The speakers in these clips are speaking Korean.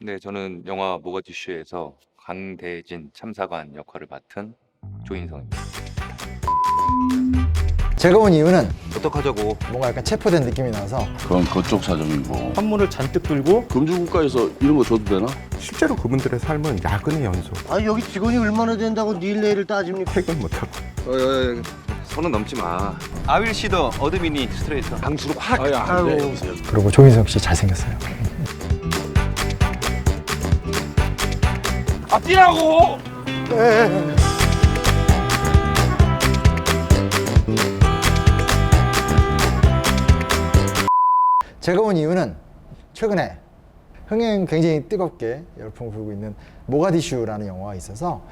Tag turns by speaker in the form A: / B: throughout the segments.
A: 네, 저는 영화 모가디슈에서 강대진 참사관 역할을 맡은 조인성입니다.
B: 제가 온 이유는
A: 어떡하자고.
B: 뭔가 약간 체포된 느낌이 나서
C: 그건 그쪽 사정이고.
D: 선물을 잔뜩 들고
C: 금주국가에서 이런 거 줘도 되나?
E: 실제로 그분들의 삶은 야근의 연속.
F: 아 여기 직원이 얼마나 된다고 일 내일을 따집니까?
E: 퇴근 못하고.
A: 선은 넘지 마. 아윌 시더 어드미니 스트레이터. 강수로 확.
B: 그리고 조인성 씨 잘생겼어요.
C: 아, 뛰라고!
B: 제가 온 이유는 최근에 흥행 굉장히 뜨겁게 열풍을 불고 있는 모가디슈라는 영화가 있어서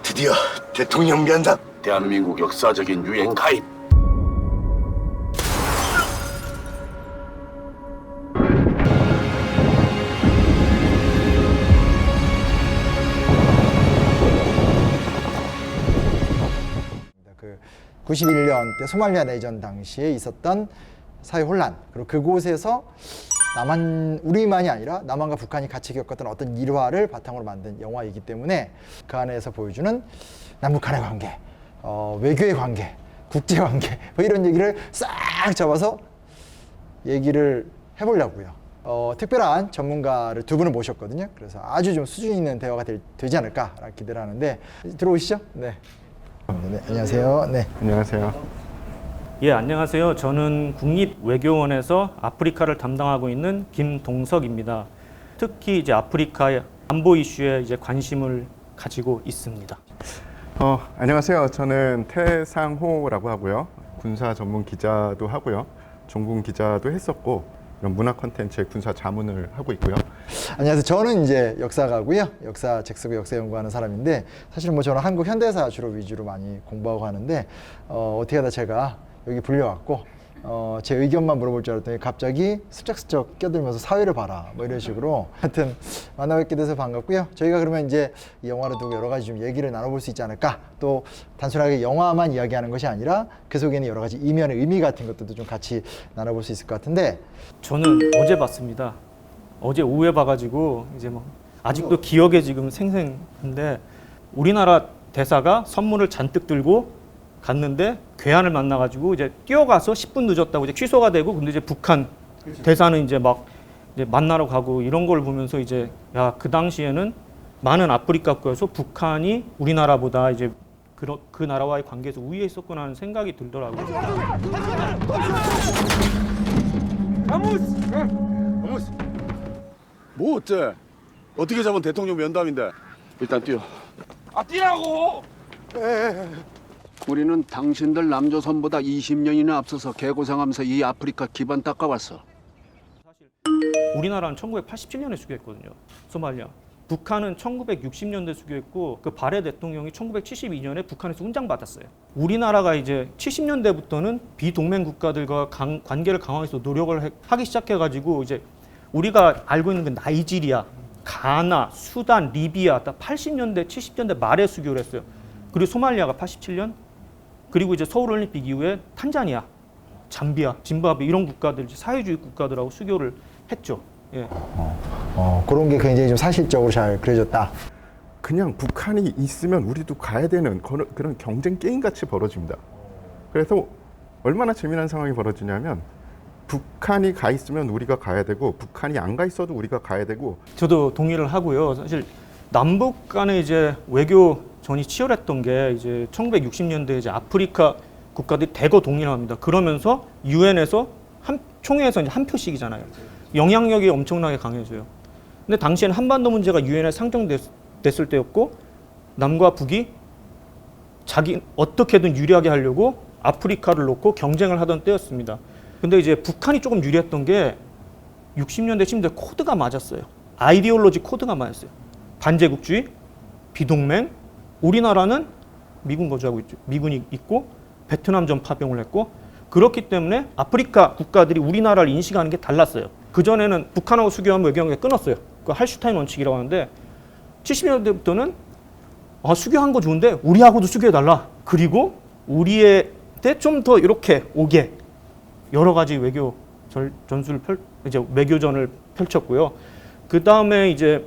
F: 드디어 대통령 변상.
C: 대한민국 역사적인 유행 가입.
B: 그 91년 때 소말리아 내전 당시에 있었던 사회 혼란, 그리고 그곳에서 우리만이 아니라 남한과 북한이 같이 겪었던 어떤 일화를 바탕으로 만든 영화이기 때문에 그 안에서 보여주는 남북 간의 관계, 외교의 관계, 국제 관계 뭐 이런 얘기를 싹 잡아서 얘기를 해보려고요. 특별한 전문가를 두 분을 모셨거든요. 그래서 아주 좀 수준 있는 대화가 되지 않을까 기대를 하는데 들어오시죠. 네. 네, 안녕하세요. 네.
E: 안녕하세요.
D: 예, 안녕하세요. 저는 국립외교원에서 아프리카를 담당하고 있는 김동석입니다. 특히 이제 아프리카의 안보 이슈에 이제 관심을 가지고 있습니다.
E: 안녕하세요. 저는 태상호라고 하고요. 군사 전문 기자도 하고요. 종군 기자도 했었고 이런 문화 콘텐츠의 군사 자문을 하고 있고요.
B: 안녕하세요. 저는 이제 역사가고요. 역사 책 쓰고 역사 연구하는 사람인데 사실 뭐 저는 한국 현대사 주로 위주로 많이 공부하고 하는데 어떻게 하다 제가 여기 불려왔고 제 의견만 물어볼 줄 알았더니 갑자기 슬쩍슬쩍 껴들면서 사회를 봐라 뭐 이런 식으로 하여튼 만나뵙게 돼서 반갑고요. 저희가 그러면 이제 이 영화를 두고 여러 가지 좀 얘기를 나눠볼 수 있지 않을까. 또 단순하게 영화만 이야기하는 것이 아니라 그 속에는 여러 가지 이면의 의미 같은 것들도 좀 같이 나눠볼 수 있을 것 같은데
D: 저는 어제 봤습니다. 어제 오후에 봐가지고 이제 뭐 아직도 기억에 지금 생생한데 우리나라 대사가 선물을 잔뜩 들고 갔는데 괴한을 만나가지고 이제 뛰어가서 10분 늦었다고 이제 취소가 되고 근데 이제 북한 대사는 이제 막 이제 만나러 가고 이런 걸 보면서 이제 야, 그 당시에는 많은 아프리카 국가에서 북한이 우리나라보다 이제 그 나라와의 관계에서 우위에 있었구나 하는 생각이 들더라고요.
C: 뭐 어째? 어떻게 잡은 대통령 면담인데? 일단 뛰어. 아, 뛰라고!
G: 우리는 당신들 남조선보다 20년이나 앞서서 개고생하면서 이 아프리카 기반 닦아왔어.
D: 우리나라는 1987년에 수교했거든요. 소말리아. 북한은 1960년대 수교했고 그 바레 대통령이 1972년에 북한에서 훈장받았어요. 우리나라가 이제 70년대부터는 비동맹 국가들과 관계를 강화해서 노력을 하기 시작해가지고 이제 우리가 알고 있는 그 나이지리아, 가나, 수단, 리비아 다 80년대, 70년대 말에 수교를 했어요. 그리고 소말리아가 87년, 그리고 이제 서울올림픽 이후에 탄자니아, 잠비아, 짐바브웨 이런 국가들, 사회주의 국가들하고 수교를 했죠. 예.
B: 그런 게 굉장히 좀 사실적으로 잘 그려졌다.
E: 그냥 북한이 있으면 우리도 가야 되는 그런 경쟁 게임 같이 벌어집니다. 그래서 얼마나 재미난 상황이 벌어지냐면 북한이 가 있으면 우리가 가야 되고 북한이 안 가 있어도 우리가 가야 되고.
D: 저도 동의를 하고요. 사실 남북 간의 이제 외교전이 치열했던 게 이제 1960년대 이제 아프리카 국가들이 대거 독립을 합니다. 그러면서 유엔에서 총회에서 이제 한 표씩이잖아요. 영향력이 엄청나게 강해져요. 근데 당시에는 한반도 문제가 유엔에 상정됐을 때였고 남과 북이 자기 어떻게든 유리하게 하려고 아프리카를 놓고 경쟁을 하던 때였습니다. 근데 이제 북한이 조금 유리했던 게 60년대, 70년대 코드가 맞았어요. 아이디올로지 코드가 맞았어요. 반제국주의, 비동맹, 우리나라는 미군 거주하고 있죠. 미군이 있고 베트남전 파병을 했고 그렇기 때문에 아프리카 국가들이 우리나라를 인식하는 게 달랐어요. 그전에는 북한하고 수교하면 외교관계 끊었어요. 그 할슈타인 원칙이라고 하는데 70년대부터는 수교한 거 좋은데 우리하고도 수교해달라. 그리고 우리한테 좀 더 이렇게 오게 여러 가지 외교전을 펼쳤고요. 그 다음에 이제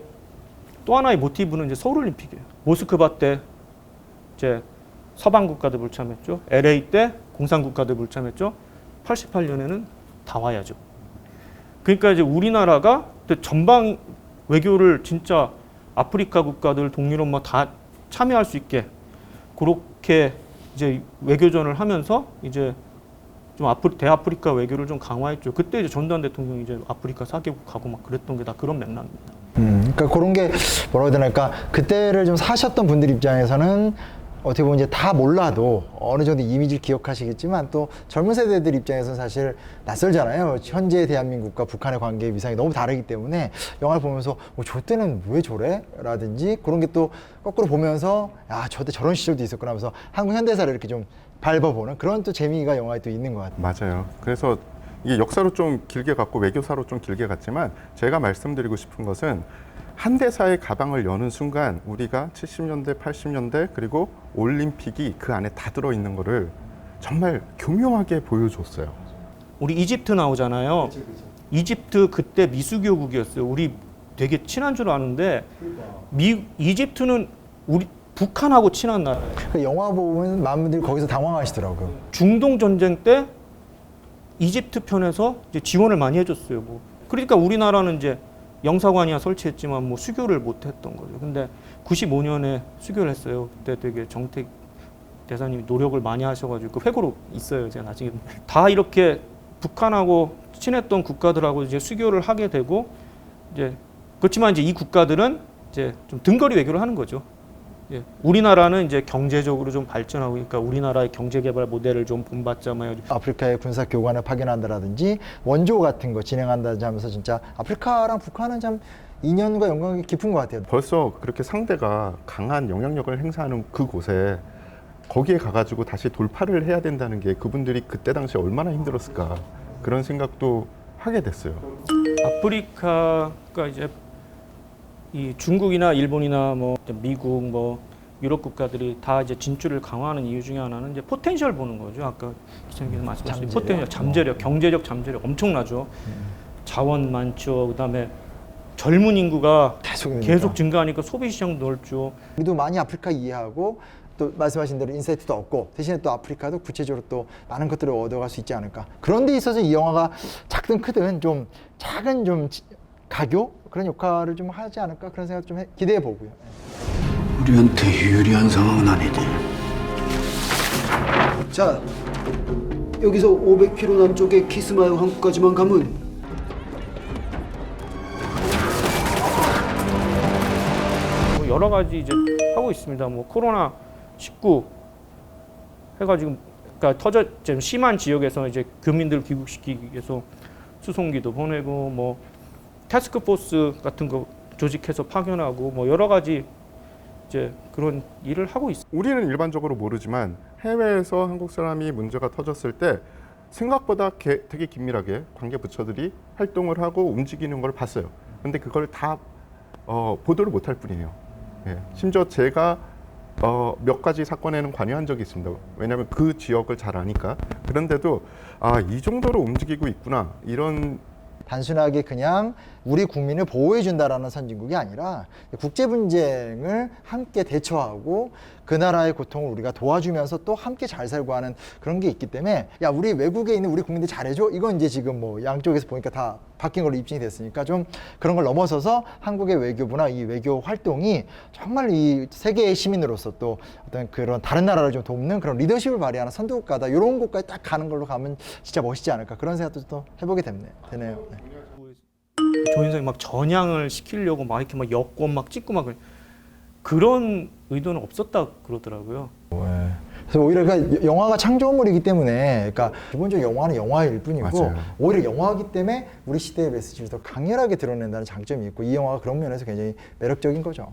D: 또 하나의 모티브는 이제 서울올림픽이에요. 모스크바 때 이제 서방 국가들 불참했죠. LA 때 공산 국가들 불참했죠. 88년에는 다 와야죠. 그러니까 이제 우리나라가 전방 외교를 진짜 아프리카 국가들 동유럽 뭐 다 참여할 수 있게 그렇게 이제 외교전을 하면서 이제 좀 대아프리카 외교를 좀 강화했죠. 그때 이제 전두환 대통령이 이제 아프리카 4개국 가고 막 그랬던 게 다 그런 맥락입니다.
B: 그러니까 그런 게 뭐라고 해야 되나, 그러니까 그때를 좀 사셨던 분들 입장에서는 어떻게 보면 이제 다 몰라도 어느 정도 이미지를 기억하시겠지만 또 젊은 세대들 입장에서는 사실 낯설잖아요. 현재 대한민국과 북한의 관계의 위상이 너무 다르기 때문에 영화를 보면서 저 때는 왜 저래? 라든지 그런 게 또 거꾸로 보면서 야, 저 때 저런 시절도 있었구나 하면서 한국 현대사를 이렇게 좀 밟아보는 그런 또 재미가 영화에 또 있는 것 같아요.
E: 맞아요. 그래서 이게 역사로 좀 길게 갔고 외교사로 좀 길게 갔지만 제가 말씀드리고 싶은 것은 현대사의 가방을 여는 순간 우리가 70년대, 80년대 그리고 올림픽이 그 안에 다 들어있는 거를 정말 교묘하게 보여줬어요.
D: 우리 이집트 나오잖아요. 이집트 그때 미수교국이었어요. 우리 되게 친한 줄 아는데 이집트는 우리 북한하고 친한 나라예요.
B: 그 영화 보면 많은 분들이 거기서 당황하시더라고요.
D: 중동 전쟁 때 이집트 편에서 이제 지원을 많이 해줬어요. 뭐 그러니까 우리나라는 이제 영사관이야 설치했지만 뭐 수교를 못했던 거죠. 근데 95년에 수교를 했어요. 그때 되게 정택 대사님이 노력을 많이 하셔가지고 그 회고록 있어요. 제가 나중에 다 이렇게 북한하고 친했던 국가들하고 이제 수교를 하게 되고 이제 그렇지만 이제 이 국가들은 이제 좀 등거리 외교를 하는 거죠. 예. 우리나라는 이제 경제적으로 좀 발전하고 그러니까 우리나라의 경제개발 모델을 좀 본받자마요.
B: 아프리카에 군사 교관을 파견한다라든지 원조 같은 거 진행한다든지 하면서 진짜 아프리카랑 북한은 참 인연과 연관이 깊은 것 같아요.
E: 벌써 그렇게 상대가 강한 영향력을 행사하는 그곳에 거기에 가가지고 다시 돌파를 해야 된다는 게 그분들이 그때 당시에 얼마나 힘들었을까 그런 생각도 하게 됐어요.
D: 아프리카가 이제 이 중국이나 일본이나 뭐 미국 뭐 유럽 국가들이 다 이제 진출을 강화하는 이유 중에 하나는 이제 포텐셜 보는 거죠. 아까 기자님께서 말씀하신 포텐셜, 잠재력, 경제적 잠재력 엄청나죠. 자원 많죠. 그다음에 젊은 인구가 계속 증가하니까 소비 시장도 넓죠.
B: 우리도 많이 아프리카 이해하고 또 말씀하신 대로 인사이트도 얻고 대신에 또 아프리카도 구체적으로 또 많은 것들을 얻어갈 수 있지 않을까. 그런 데 있어서 이 영화가 작든 크든 좀 작은 좀 가교 그런 역할을 좀 하지 않을까 그런 생각 좀 기대해 보고요.
G: 우리한테 유리한 상황은 아니지.
H: 자, 여기서 500km 남쪽의 키스마요 항구까지만 가면
D: 뭐 여러 가지 이제 하고 있습니다. 뭐 코로나 19 해가지고 그러니까 좀 심한 지역에서 이제 교민들 귀국시키기 위해서 수송기도 보내고 뭐 태스크포스 같은 거 조직해서 파견하고 뭐 여러 가지 이제 그런 일을 하고 있습니다.
E: 우리는 일반적으로 모르지만 해외에서 한국 사람이 문제가 터졌을 때 생각보다 되게 긴밀하게 관계 부처들이 활동을 하고 움직이는 걸 봤어요. 근데 그걸 다 보도를 못할 뿐이에요. 예. 심지어 제가 몇 가지 사건에는 관여한 적이 있습니다. 왜냐하면 그 지역을 잘 아니까. 그런데도 이 정도로 움직이고 있구나 이런.
B: 단순하게 그냥 우리 국민을 보호해준다라는 선진국이 아니라 국제 분쟁을 함께 대처하고 그 나라의 고통을 우리가 도와주면서 또 함께 잘 살고 하는 그런 게 있기 때문에 야 우리 외국에 있는 우리 국민들 잘해줘 이건 이제 지금 뭐 양쪽에서 보니까 다 바뀐 걸로 입증이 됐으니까 좀 그런 걸 넘어서서 한국의 외교부나 이 외교 활동이 정말 이 세계의 시민으로서 또 어떤 그런 다른 나라를 좀 돕는 그런 리더십을 발휘하는 선두국가다 이런 곳까지 딱 가는 걸로 가면 진짜 멋있지 않을까 그런 생각도 또 해보게 되네요. 네.
D: 조인성이 막 전향을 시키려고 막 이렇게 막 여권 막 찍고 막 그런 의도는 없었다 그러더라고요.
B: 그래서 오히려 그러니까 영화가 창조물이기 때문에 그러니까 기본적으로 영화는 영화일 뿐이고
E: 맞아요.
B: 오히려 영화이기 때문에 우리 시대의 메시지를 더 강렬하게 드러낸다는 장점이 있고 이 영화가 그런 면에서 굉장히 매력적인 거죠.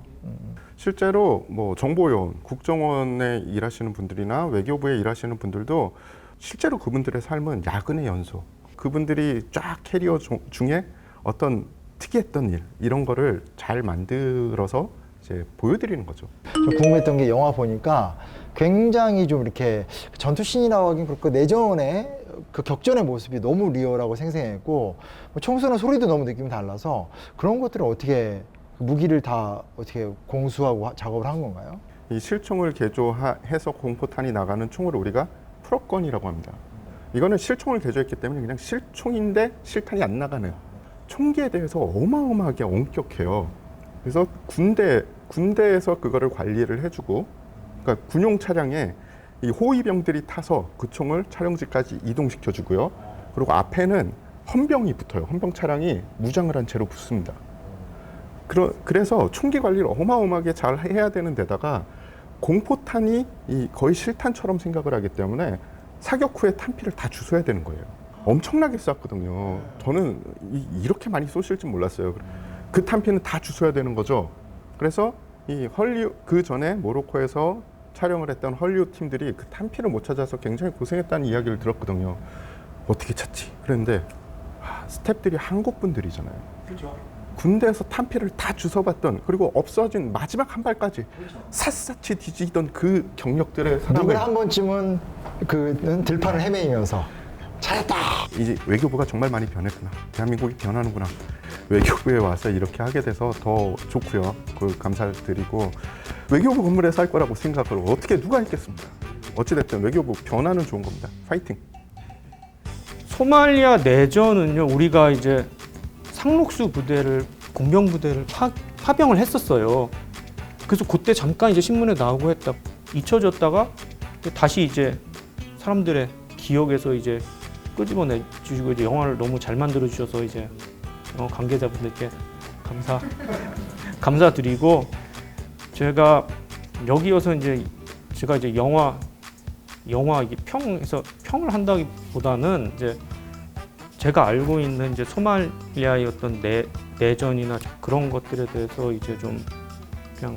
E: 실제로 뭐 정보요원, 국정원에 일하시는 분들이나 외교부에 일하시는 분들도 실제로 그분들의 삶은 야근의 연속. 그분들이 쫙 캐리어 중에 어떤 특이했던 일 이런 거를 잘 만들어서 이제 보여드리는 거죠.
B: 좀 궁금했던 게 영화 보니까 굉장히 좀 이렇게 전투씬이라고 하긴 그렇고 내전에 그 격전의 모습이 너무 리얼하고 생생했고 뭐 총 쏘는 소리도 너무 느낌이 달라서 그런 것들을 어떻게 무기를 다 어떻게 공수하고 작업을 한 건가요?
E: 이 실총을 개조해서 공포탄이 나가는 총을 우리가 프로건이라고 합니다. 이거는 실총을 개조했기 때문에 그냥 실총인데 실탄이 안 나가는 총기에 대해서 어마어마하게 엄격해요. 그래서 군대에서 그거를 관리를 해주고, 그러니까 군용 차량에 이 호위병들이 타서 그 총을 촬영지까지 이동시켜주고요. 그리고 앞에는 헌병이 붙어요. 헌병 차량이 무장을 한 채로 붙습니다. 그래서 총기 관리를 어마어마하게 잘 해야 되는 데다가 공포탄이 거의 실탄처럼 생각을 하기 때문에 사격 후에 탄피를 다 주워야 되는 거예요. 엄청나게 쐈거든요. 저는 이렇게 많이 쏘실 줄 몰랐어요. 그 탄피는 다 주워야 되는 거죠. 그래서 그 전에 모로코에서 촬영을 했던 헐리우드 팀들이 그 탄피를 못 찾아서 굉장히 고생했다는 이야기를 들었거든요. 어떻게 찾지? 그런데 스태프들이 한국 분들이잖아요.
D: 그렇죠.
E: 군대에서 탄피를 다 주워봤던, 그리고 없어진 마지막 한 발까지 샅샅이 뒤지던 그 경력들의 사람을
B: 누구나 한 번쯤은 그 들판을 헤매면서 찾았다.
E: 이제 외교부가 정말 많이 변했구나. 대한민국이 변하는구나. 외교부에 와서 이렇게 하게 돼서 더 좋고요. 그 감사드리고, 외교부 건물에서 할 거라고 생각을 어떻게 누가 했겠습니까? 어찌됐든 외교부 변화는 좋은 겁니다. 파이팅.
D: 소말리아 내전은요, 우리가 이제 상록수 부대를, 공병 부대를 파병을 했었어요. 그래서 그때 잠깐 이제 신문에 나오고 했다 잊혀졌다가 다시 이제 사람들의 기억에서 이제 끄집어내 주시고, 이제 영화를 너무 잘 만들어 주셔서 이제 관계자분들께 감사드리고, 제가 여기여서 이제 제가 이제 영화 이게 평을 한다기보다는 이제 제가 알고 있는 이제 소말리아의 어떤 내전이나 그런 것들에 대해서 이제 좀 그냥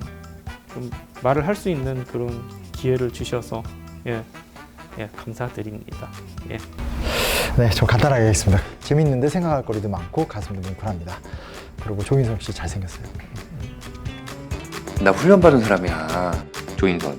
D: 좀 말을 할 수 있는 그런 기회를 주셔서 감사드립니다. 예.
B: 네, 좀 간단하게 하겠습니다. 재밌는데 생각할 거리도 많고 가슴도 뭉클합니다. 그리고 조인성 씨 잘생겼어요.
A: 나 훈련 받은 사람이야. 조인선.